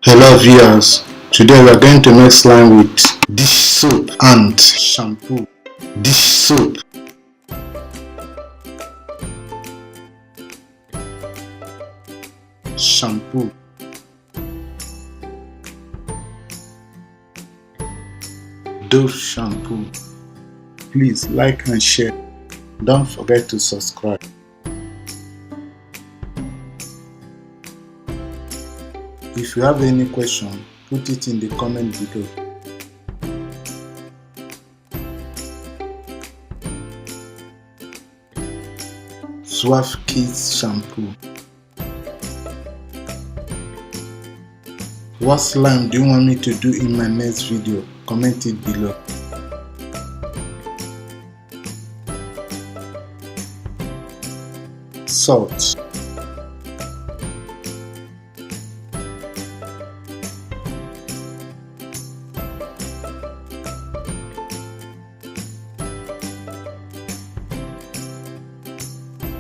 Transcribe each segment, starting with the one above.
Hello viewers, today we are going to make slime with dish soap and shampoo. Dish soap, shampoo, Dove shampoo. Please like and share. Don't forget to subscribe. If you have any question, put it in the comment below. Suave Kids shampoo. What slime do you want me to do in my next video? Comment it below. Salt.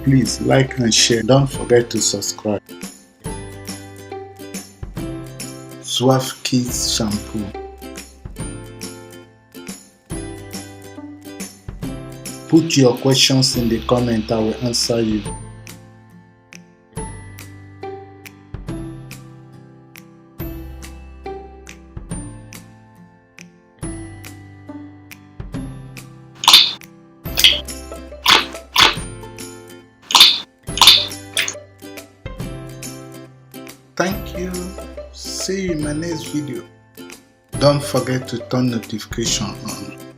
Please like and share. Don't forget to subscribe. Suave Kids shampoo. Put your questions in the comment, I will answer you. Thank you. See you in my next video. Don't forget to turn notification on.